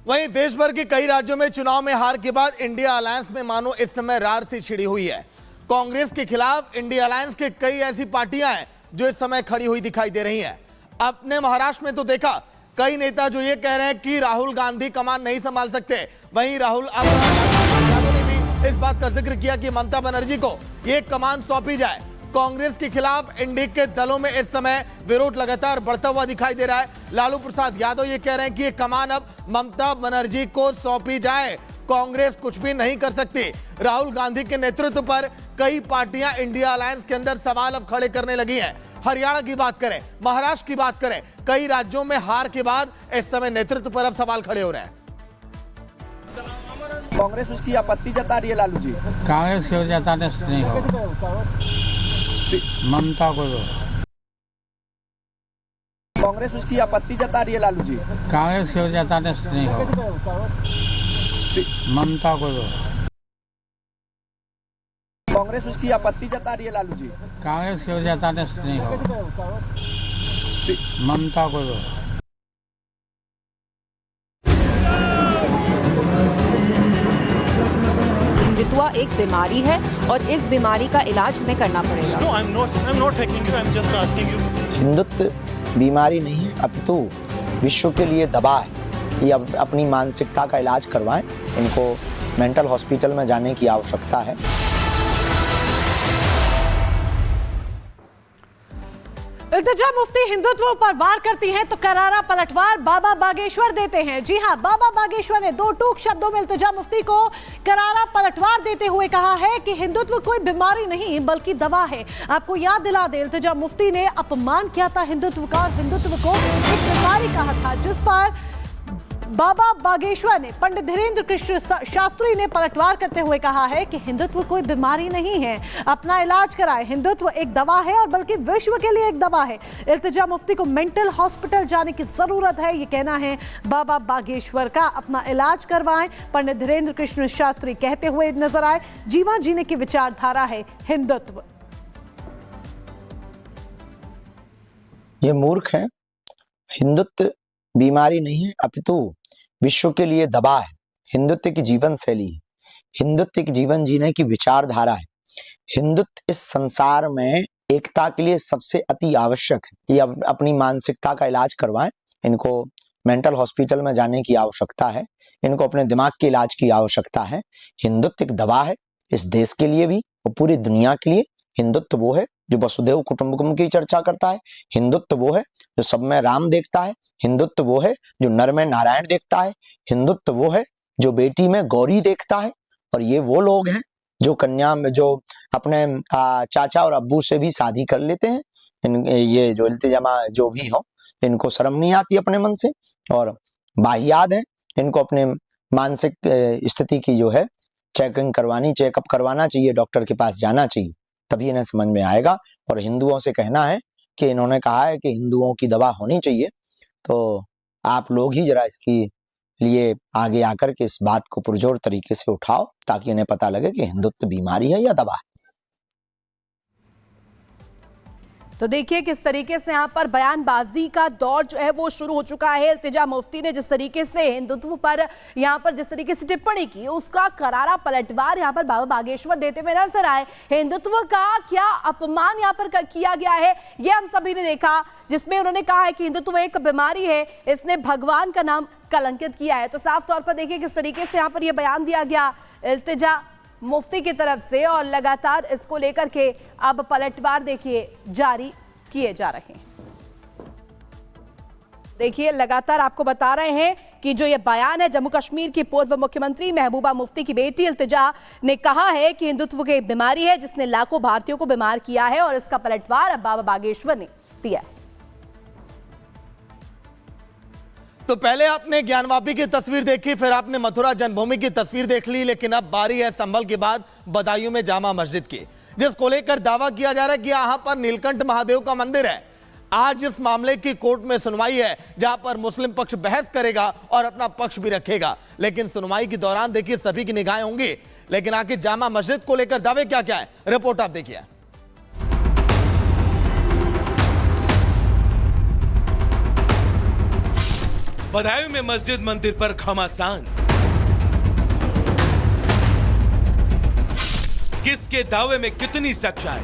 वहीं देश भर के कई राज्यों में चुनाव में हार के बाद इंडिया अलायंस में मानो इस समय रार सी छिड़ी हुई है। कांग्रेस के खिलाफ इंडिया अलायंस के कई ऐसी पार्टियां हैं जो इस समय खड़ी हुई दिखाई दे रही हैं। अपने महाराष्ट्र में तो देखा कई नेता जो ये कह रहे हैं कि राहुल गांधी कमान नहीं संभाल सकते। वहीं राहुल यादव ने भी इस बात का जिक्र किया कि ममता बनर्जी को ये कमान सौंपी जाए। कांग्रेस के खिलाफ इंडी के दलों में इस समय विरोध लगातार बढ़ता हुआ दिखाई दे रहा है। लालू प्रसाद यादव ये कह रहे हैं कि ये कमान अब ममता बनर्जी को सौंपी जाए, कांग्रेस कुछ भी नहीं कर सकती। राहुल गांधी के नेतृत्व पर कई पार्टियां इंडिया अलायंस के अंदर सवाल अब खड़े करने लगी हैं। हरियाणा की बात करें, महाराष्ट्र की बात करें, कई राज्यों में हार के बाद इस समय नेतृत्व पर अब सवाल खड़े हो रहे हैं। कांग्रेस उसकी आपत्ति जता रही है लालू जी। कांग्रेस की जताने से नहीं होगा, ममता को दो। कांग्रेस उसकी आपत्ति जता रही है लालू जी। कांग्रेस की जताने से नहीं होगा, ममता को दो। कांग्रेस उसकी आपत्ति जता रही है लालू जी। कांग्रेस की जताने से नहीं होगा, ममता को दो। हिंदुत्व एक बीमारी है और इस बीमारी का इलाज हमें करना पड़ेगा। No, I'm not hacking you. I'm just asking you. Hindutva बीमारी नहीं है, अपितु विश्व के लिए दवा है। ये अपनी मानसिकता का इलाज करवाएं। इनको मेंटल हॉस्पिटल में जाने की आवश्यकता है। इल्तिजा मुफ्ती हिंदुत्व पर वार करती हैं तो करारा पलटवार बाबा बागेश्वर देते हैं। जी हां, बाबा बागेश्वर ने दो टूक शब्दों में इल्तिजा मुफ्ती को करारा पलटवार देते हुए कहा है कि हिंदुत्व कोई बीमारी नहीं बल्कि दवा है। आपको याद दिला दे, इल्तिजा मुफ्ती ने अपमान किया था हिंदुत्व का, हिंदुत्व को एक बीमारी कहा था, जिस पर बाबा बागेश्वर ने पंडित धीरेन्द्र कृष्ण शास्त्री ने पलटवार करते हुए कहा है कि हिंदुत्व कोई बीमारी नहीं है, अपना इलाज कराएं। हिंदुत्व एक दवा है और बल्कि विश्व के लिए एक दवा है। इल्तिजा मुफ्ती को मेंटल हॉस्पिटल जाने की जरूरत है, ये कहना है बाबा बागेश्वर का। अपना इलाज करवाएं, पंडित धीरेन्द्र कृष्ण शास्त्री कहते हुए नजर आए। जीवन जीने की विचारधारा है हिंदुत्व। ये मूर्ख है। हिंदुत्व बीमारी नहीं है, अपितु विश्व के लिए दवा है। हिंदुत्व की जीवन शैली है, हिंदुत्व की जीवन जीने की विचारधारा है। हिंदुत्व इस संसार में एकता के लिए सबसे अति आवश्यक है। ये अपनी मानसिकता का इलाज करवाएं। इनको मेंटल हॉस्पिटल में जाने की आवश्यकता है। इनको अपने दिमाग के इलाज की आवश्यकता है। हिंदुत्व एक दवा है, इस देश के लिए भी और पूरी दुनिया के लिए। हिंदुत्व वो है जो वसुधैव कुटुंबकम की चर्चा करता है। हिंदुत्व वो है जो सब में राम देखता है। हिंदुत्व वो है जो नर में नारायण देखता है। हिंदुत्व वो है जो बेटी में गौरी देखता है। और ये वो लोग हैं जो कन्या में जो अपने चाचा और अब्बू से भी शादी कर लेते हैं। ये जो इल्तिजामा जो भी हो, इनको शर्म नहीं आती अपने मन से और बाहियात है। इनको अपने मानसिक स्थिति की जो है चेकअप करवाना चाहिए, डॉक्टर के पास जाना चाहिए, तभी इन्हें समझ में आएगा। और हिंदुओं से कहना है कि इन्होंने कहा है कि हिंदुओं की दवा होनी चाहिए, तो आप लोग ही जरा इसकी लिए आगे आकर के इस बात को पुरजोर तरीके से उठाओ, ताकि इन्हें पता लगे कि हिंदुत्व बीमारी है या दवा है। तो देखिए किस तरीके से यहाँ पर बयानबाजी का दौर जो है वो शुरू हो चुका है। इल्तिजा मुफ्ती ने जिस तरीके से हिंदुत्व पर यहाँ पर जिस तरीके से टिप्पणी की, उसका करारा पलटवार यहाँ पर बाबा बागेश्वर देते हुए नजर आए। हिंदुत्व का क्या अपमान यहाँ पर किया गया है ये हम सभी ने देखा, जिसमें उन्होंने कहा है कि हिंदुत्व एक बीमारी है, इसने भगवान का नाम कलंकित किया है। तो साफ तौर पर देखिए किस तरीके से यहाँ पर यह बयान दिया गया इल्तिजा मुफ्ती की तरफ से, और लगातार इसको लेकर के अब पलटवार देखिए जारी किए जा रहे हैं। देखिए लगातार आपको बता रहे हैं कि जो ये बयान है जम्मू कश्मीर की पूर्व मुख्यमंत्री महबूबा मुफ्ती की बेटी इल्तिजा ने कहा है कि हिंदुत्व की बीमारी है जिसने लाखों भारतीयों को बीमार किया है, और इसका पलटवार अब बाबा बागेश्वर ने दिया है। तो पहले आपने ज्ञानवापी की तस्वीर देखी, फिर आपने मथुरा जन्मभूमि की तस्वीर देख ली, लेकिन अब बारी है संभल के बाद बदायूं में जामा मस्जिद की, जिसको लेकर दावा किया जा रहा है कि यहां पर नीलकंठ महादेव का मंदिर है। आज इस मामले की कोर्ट में सुनवाई है, जहां पर मुस्लिम पक्ष बहस करेगा और अपना पक्ष भी रखेगा। लेकिन सुनवाई के दौरान देखिए सभी की निगाहें होंगी, लेकिन आखिर जामा मस्जिद को लेकर दावे क्या क्या है, रिपोर्ट आप देखिए। बदायूं में मस्जिद मंदिर पर घमासान। किसके दावे में कितनी सच्चाई?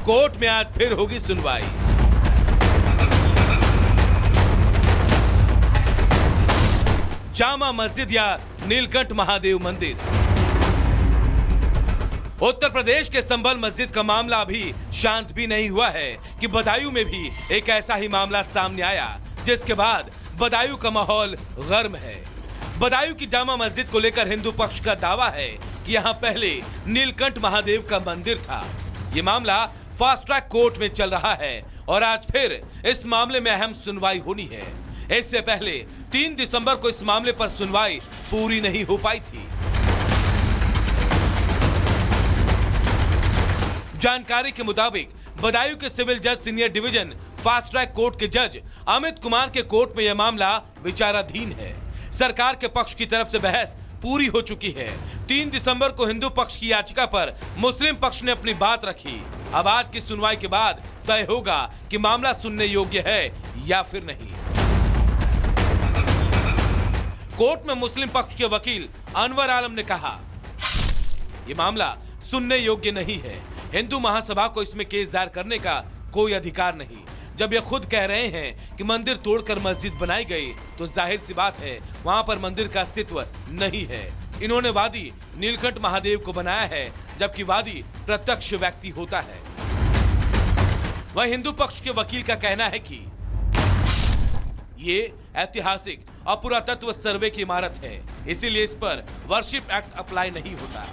कोर्ट में आज फिर होगी सुनवाई। जामा मस्जिद या नीलकंठ महादेव मंदिर? उत्तर प्रदेश के संभल मस्जिद का मामला अभी शांत भी नहीं हुआ है कि बदायूं में भी एक ऐसा ही मामला सामने आया, जिसके बाद बदायूं का माहौल गर्म है। बदायूं की जामा मस्जिद को लेकर हिंदू पक्ष का दावा है कि यहां पहले नीलकंठ महादेव का मंदिर था। ये मामला फास्ट ट्रैक कोर्ट में चल रहा है और आज फिर इस मामले में अहम सुनवाई होनी है। इससे पहले 3 दिसंबर को इस मामले पर सुनवाई पूरी नहीं हो पाई थी। जानकारी के मुताबिक बदायूं के सिविल जज senior division fast track court के जज अमित कुमार के कोर्ट में यह मामला विचाराधीन है। सरकार के पक्ष की तरफ से बहस पूरी हो चुकी है। 3 दिसंबर को हिंदू पक्ष की याचिका पर मुस्लिम पक्ष ने अपनी बात रखी। अब आज की सुनवाई के बाद तय होगा कि मामला सुनने योग्य है या फिर नहीं। कोर्ट में मुस्लिम पक्ष के वकील अनवर आलम ने कहा, यह मामला सुनने योग्य नहीं है। हिंदू महासभा को इसमें केस दायर करने का कोई अधिकार नहीं। जब ये खुद कह रहे हैं कि मंदिर तोड़कर मस्जिद बनाई गई, तो जाहिर सी बात है वहां पर मंदिर का अस्तित्व नहीं है। इन्होंने वादी नीलकंठ महादेव को बनाया है, जबकि वादी प्रत्यक्ष व्यक्ति होता है। वह हिंदू पक्ष के वकील का कहना है कि ये ऐतिहासिक और पुरातत्व सर्वे की इमारत है, इसीलिए इस पर वर्शिप एक्ट अप्लाई नहीं होता।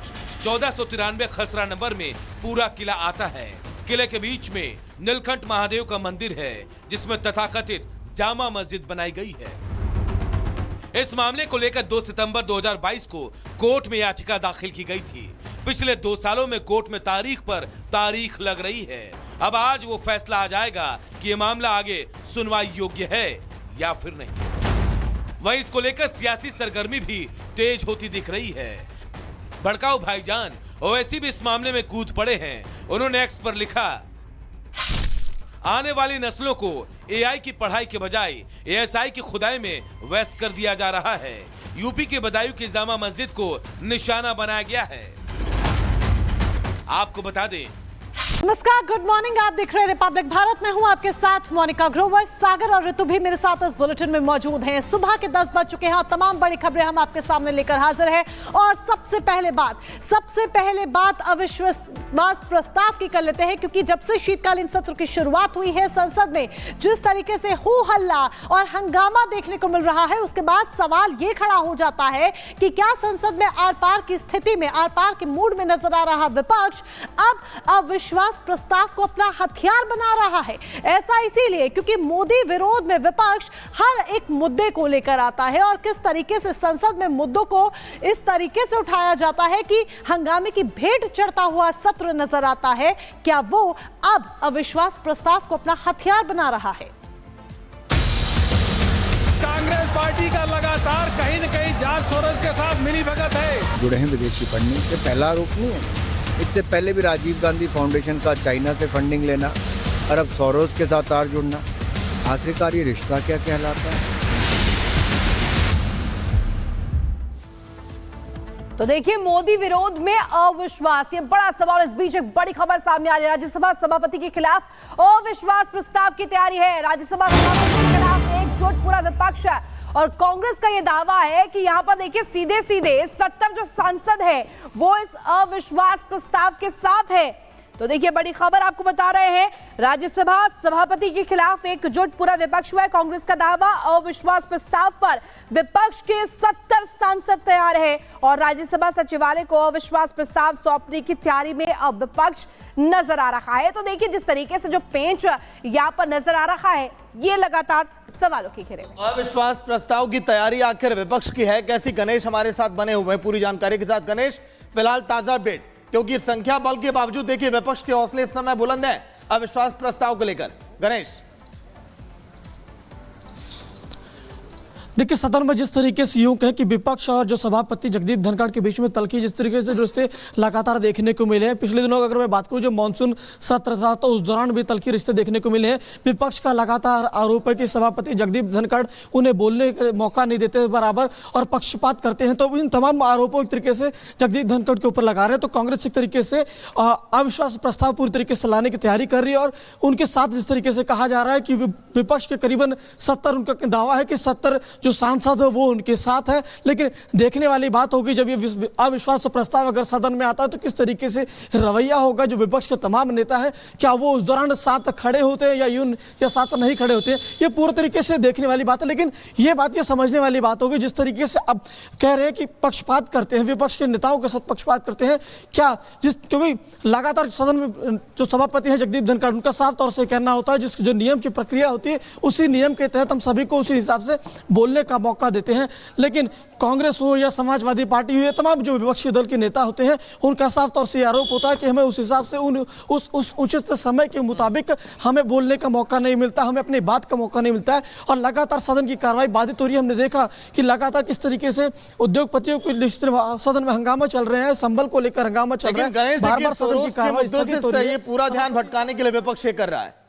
1493 खसरा नंबर में पूरा किला आता है। किले के बीच में नीलकंठ महादेव का मंदिर है, जिसमें तथाकथित जामा मस्जिद बनाई गई है। इस मामले को लेकर 2 सितंबर 2022 को कोर्ट में याचिका दाखिल की गई थी। पिछले 2 सालों में कोर्ट में तारीख पर तारीख लग रही है। अब आज वो फैसला आ जाएगा कि ये मामला आगे सुनवाई योग्य है या फिर नहीं। वहीं इसको लेकर सियासी सरगर्मी भी तेज होती दिख रही है। भड़काऊ भाईजान ओवैसी भी इस मामले में कूद पड़े हैं। उन्होंने एक्स पर लिखा, आने वाली नस्लों को एआई की पढ़ाई के बजाय एएसआई की खुदाई में व्यस्त कर दिया जा रहा है। यूपी के बदायूं की जामा मस्जिद को निशाना बनाया गया है। आपको बता दें, नमस्कार, गुड मॉर्निंग। आप देख रहे हैं रिपब्लिक भारत में हूं आपके साथ मोनिका ग्रोवर। सागर और ऋतु भी मेरे साथ इस बुलेटिन में मौजूद हैं। सुबह के 10 बज चुके हैं और तमाम बड़ी खबरें हम आपके सामने लेकर हाजिर हैं। और सबसे पहले बात अविश्वास प्रस्ताव की कर लेते हैं, क्योंकि जब से शीतकालीन सत्र की शुरुआत हुई है संसद में जिस तरीके से हो हल्ला और हंगामा देखने को मिल रहा है, उसके बाद सवाल ये खड़ा हो जाता है कि क्या संसद में आर पार की स्थिति में, आर पार के मूड में नजर आ रहा विपक्ष अब अविश्वास प्रस्ताव को अपना हथियार बना रहा है। ऐसा इसीलिए क्योंकि मोदी विरोध में विपक्ष हर एक मुद्दे को लेकर आता है और किस तरीके से संसद में मुद्दों को इस तरीके से उठाया जाता है कि हंगामे की भेंट चढ़ता हुआ सत्र नजर आता है। क्या वो अब अविश्वास प्रस्ताव को अपना हथियार बना रहा है? कांग्रेस पार्टी का लगातार कहीं न कहीं जॉर्ज सोरोस के साथ मिलीभगत है। जुड़े हैं विदेशी फंडिंग से, पहला आरोप नहीं है। इससे पहले भी राजीव गांधी फाउंडेशन का चाइना से फंडिंग लेना और अब सोरोस के साथ तार जुड़ना, आखिरकार ये रिश्ता क्या कहलाता है? तो देखिए, मोदी विरोध में अविश्वास, ये बड़ा सवाल। इस बीच एक बड़ी खबर सामने आ रही है। राज्यसभा सभापति के खिलाफ अविश्वास प्रस्ताव की तैयारी है। राज्यसभा सभापति के खिलाफ एकजुट पूरा विपक्ष है और कांग्रेस का यह दावा है कि यहां पर देखिए सीधे 70 जो सांसद है वो इस अविश्वास प्रस्ताव के साथ है। तो देखिए, बड़ी खबर आपको बता रहे हैं, राज्यसभा सभापति के खिलाफ एकजुट पूरा विपक्ष हुआ है। कांग्रेस का दावा, अविश्वास प्रस्ताव पर विपक्ष के 70 सांसद तैयार है और राज्यसभा सचिवालय को अविश्वास प्रस्ताव सौंपने की तैयारी में अब विपक्ष नजर आ रहा है। तो देखिए, जिस तरीके से जो पेंच यहाँ पर नजर आ रहा है, ये लगातार सवालों के घेरे में। अविश्वास प्रस्ताव की तैयारी आखिर विपक्ष की है कैसी? गणेश हमारे साथ बने हुए हैं पूरी जानकारी के साथ। गणेश, फिलहाल ताजा अपडेट, क्योंकि संख्या बल के बावजूद देखिए विपक्ष के हौसले इस समय बुलंद है अविश्वास प्रस्ताव को लेकर। गणेश, देखिए, सदन में जिस तरीके से यूं कहें कि विपक्ष और जो सभापति जगदीप धनखड़ के बीच में तल्खी जिस तरीके से रिश्ते लगातार देखने को मिले हैं। पिछले दिनों अगर मैं बात करूं, जो मानसून सत्र था तो उस दौरान भी तल्खी रिश्ते देखने को मिले हैं। विपक्ष का लगातार आरोप है कि सभापति जगदीप धनखड़ उन्हें बोलने का मौका नहीं देते बराबर और पक्षपात करते हैं। तो इन तमाम आरोपों एक तरीके से जगदीप धनखड़ के ऊपर लगा रहे हैं। तो कांग्रेस एक तरीके से अविश्वास प्रस्ताव पूरी तरीके से लाने की तैयारी कर रही है और उनके साथ जिस तरीके से कहा जा रहा है कि विपक्ष के करीबन 70, उनका दावा है कि 70 जो सांसद है वो उनके साथ है। लेकिन देखने वाली बात होगी जब ये अविश्वास प्रस्ताव अगर सदन में आता है तो किस तरीके से रवैया होगा जो विपक्ष के तमाम नेता है, क्या वो उस दौरान साथ खड़े होते हैं या साथ नहीं खड़े होते हैं, ये पूरी तरीके से देखने वाली बात है। लेकिन ये बात ये समझने वाली बात होगी जिस तरीके से अब कह रहे हैं कि पक्षपात करते हैं, विपक्ष के नेताओं के साथ पक्षपात करते हैं, क्या क्योंकि लगातार सदन में जो सभापति है जगदीप धनखड़, उनका साफ तौर से कहना होता है जो नियम की प्रक्रिया होती है उसी नियम के तहत हम सभी को उसी हिसाब से बोलने का मौका देते हैं। लेकिन कांग्रेस हो या समाजवादी पार्टी हो या तमाम जो विपक्षी दल के नेता होते हैं उनका साफ तौर से आरोप होता है कि हमें उस हिसाब से उस उचित समय के मुताबिक हमें बोलने का मौका नहीं मिलता, हमें अपनी बात का मौका नहीं मिलता है और लगातार सदन की कार्रवाई बाधित हो रही है। हमने देखा कि लगातार किस तरीके से उद्योगपतियों के सदन में हंगामा चल रहे हैं, संबल को लेकर हंगामा चल रहा है। गणेश, पूरा ध्यान भटकाने के लिए विपक्ष ये कर रहा है।